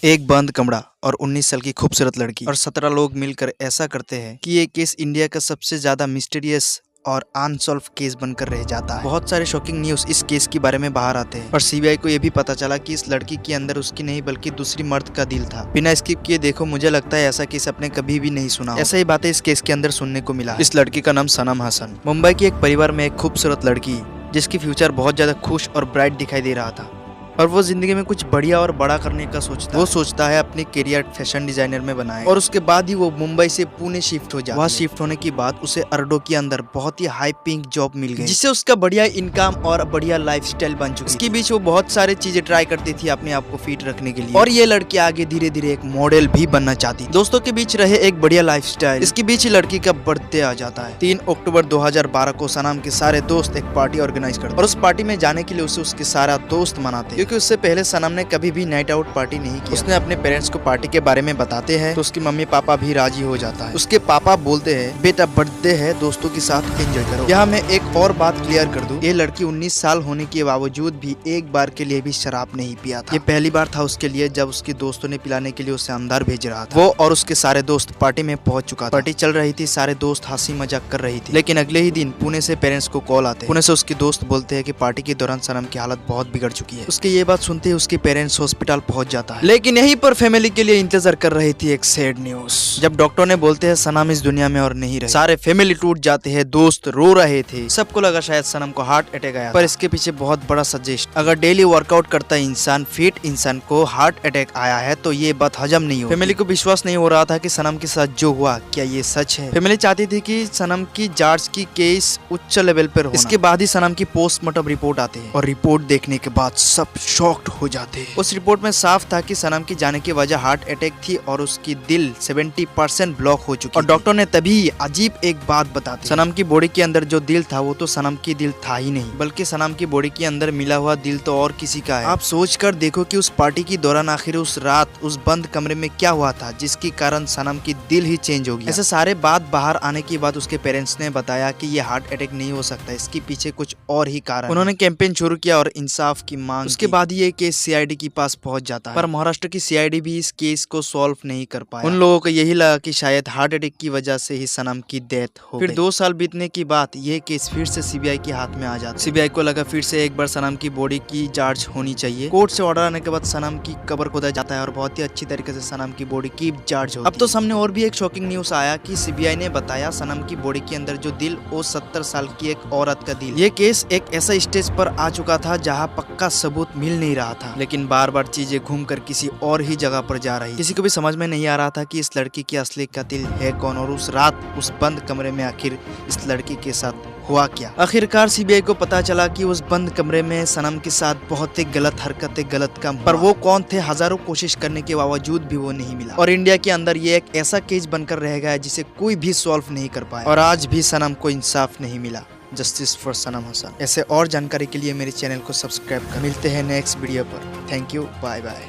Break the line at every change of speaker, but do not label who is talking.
एक बंद कमरा और 19 साल की खूबसूरत लड़की और 17 लोग मिलकर ऐसा करते हैं कि ये केस इंडिया का सबसे ज्यादा मिस्टीरियस और अनसॉल्व केस बनकर रह जाता है। बहुत सारे शॉकिंग न्यूज इस केस के बारे में बाहर आते हैं और सीबीआई को ये भी पता चला कि इस लड़की के अंदर उसकी नहीं बल्कि दूसरी मर्द का दिल था। बिना स्किप किए देखो, मुझे लगता है ऐसा केस आपने कभी भी नहीं सुना। ऐसा ही बातें इस केस के अंदर सुनने को मिला। इस लड़की का नाम सनम हसन। मुंबई के एक परिवार में एक खूबसूरत लड़की जिसकी फ्यूचर बहुत ज्यादा खुश और ब्राइट दिखाई दे रहा था और वो जिंदगी में कुछ बढ़िया और बड़ा करने का सोचता है अपने करियर फैशन डिजाइनर में बनाए और उसके बाद ही वो मुंबई से पुणे शिफ्ट हो जाता है। वहाँ शिफ्ट होने के बाद उसे अर्डो के अंदर बहुत ही हाई पिंक जॉब मिल गई जिससे उसका बढ़िया इनकम और बढ़िया लाइफस्टाइल बन चुकी। इसके बीच वो बहुत सारी चीजें ट्राई करती थी अपने आप को फिट रखने के लिए और ये लड़की आगे धीरे धीरे एक मॉडल भी बनना चाहती। दोस्तों के बीच रहे एक बढ़िया लाइफस्टाइल। इसके बीच लड़की का बर्थडे आ जाता है। 3 अक्टूबर 2012 को सनम के सारे दोस्त एक पार्टी ऑर्गेनाइज करते और उस पार्टी में जाने के लिए उसे उसके सारा दोस्त मनाते क्योंकि उससे पहले सनम ने कभी भी नाइट आउट पार्टी नहीं की। उसने अपने पेरेंट्स को पार्टी के बारे में बताते हैं तो उसकी मम्मी पापा भी राजी हो जाता है। उसके पापा बोलते हैं बेटा बर्थडे है, दोस्तों के साथ एंजॉय करो। यहाँ मैं एक और बात क्लियर कर दूं, ये लड़की 19 साल होने के बावजूद भी एक बार के लिए भी शराब नहीं पिया था। ये पहली बार था उसके लिए जब उसके दोस्तों ने पिलाने के लिए उसे अंदर भेज रहा था। वो और उसके सारे दोस्त पार्टी में पहुंच चुका था। पार्टी चल रही थी, सारे दोस्त हंसी मजाक कर रही थी। लेकिन अगले ही दिन पुणे से पेरेंट्स को कॉल आते हैं। पुणे से उसके दोस्त बोलते हैं कि पार्टी के दौरान सनम की हालत बहुत बिगड़ चुकी है। उसके ये बात सुनते ही उसके पेरेंट्स हॉस्पिटल पहुंच जाता है। लेकिन यहीं पर फैमिली के लिए इंतजार कर रही थी एक सैड न्यूज। जब डॉक्टर ने बोलते हैं सनम इस दुनिया में और नहीं रहे, सारे फैमिली टूट जाते हैं, दोस्त रो रहे थे। सबको लगा शायद सनम को हार्ट अटैक आया, पर इसके पीछे बहुत बड़ा सजेस्ट। अगर डेली वर्कआउट करता इंसान, फिट इंसान को हार्ट अटैक आया है तो ये बात हजम नहीं हो। फैमिली को विश्वास नहीं हो रहा था कि सनम के साथ जो हुआ क्या ये सच है। फैमिली चाहती थी कि सनम की जांच की केस उच्च लेवल पर हो। इसके बाद ही सनम की पोस्टमार्टम रिपोर्ट आती है और रिपोर्ट देखने के बाद सब शॉक्ड हो जाते हैं। उस रिपोर्ट में साफ था कि सनम की जाने की वजह हार्ट अटैक थी और उसकी दिल 70% ब्लॉक हो चुकी। और डॉक्टर ने तभी अजीब एक बात बता दी, सनम की बॉडी के अंदर जो दिल था वो तो सनम की दिल था ही नहीं, बल्कि सनम की बॉडी के अंदर मिला हुआ दिल तो और किसी का है। आप सोच कर देखो कि उस पार्टी के दौरान आखिर उस रात उस बंद कमरे में क्या हुआ था जिसके कारण सनम की दिल ही चेंज हो गया। ऐसे सारे बात बाहर आने के बाद उसके पेरेंट्स ने बताया कि ये हार्ट अटैक नहीं हो सकता, इसके पीछे कुछ और ही कारण। उन्होंने कैंपेन शुरू किया और इंसाफ की मांग। उसके बाद ये केस सीआईडी के पास पहुंच जाता है, पर महाराष्ट्र की सीआईडी भी इस केस को सॉल्व नहीं कर पाया। उन लोगों को यही लगा कि शायद हार्ट अटैक की वजह से ही सनम की डेथ हो गई। फिर 2 साल बीतने की बाद ये केस फिर से सीबीआई के हाथ में आ जाता है। सीबीआई को लगा फिर से एक बार सनम की बॉडी की जांच होनी चाहिए। कोर्ट से ऑर्डर आने के बाद सनम की कब्र खोदा जाता है और बहुत ही अच्छी तरीके से सनम की बॉडी की जांच होती है। अब तो सामने और भी एक शॉकिंग न्यूज आया कि सीबीआई ने बताया सनम की बॉडी के अंदर जो दिल वो 70 साल की एक औरत का दिल। ये केस एक ऐसा स्टेज पर आ चुका था जहाँ पक्का सबूत मिल नहीं रहा था, लेकिन बार बार चीजें घूमकर किसी और ही जगह पर जा रही। किसी को भी समझ में नहीं आ रहा था कि इस लड़की की असली कातिल है कौन और उस रात उस बंद कमरे में आखिर इस लड़की के साथ हुआ क्या। आखिरकार सीबीआई को पता चला कि उस बंद कमरे में सनम के साथ बहुत ही गलत हरकतें, गलत काम। पर वो कौन थे? हजारों कोशिश करने के बावजूद भी वो नहीं मिला और इंडिया के अंदर ये एक ऐसा केस बनकर रह गया जिसे कोई भी सॉल्व नहीं कर पाया और आज भी सनम को इंसाफ नहीं मिला। जस्टिस फॉर सनम हसन। ऐसे और जानकारी के लिए मेरे चैनल को सब्सक्राइब कर। मिलते हैं नेक्स्ट वीडियो पर। Thank you, bye bye.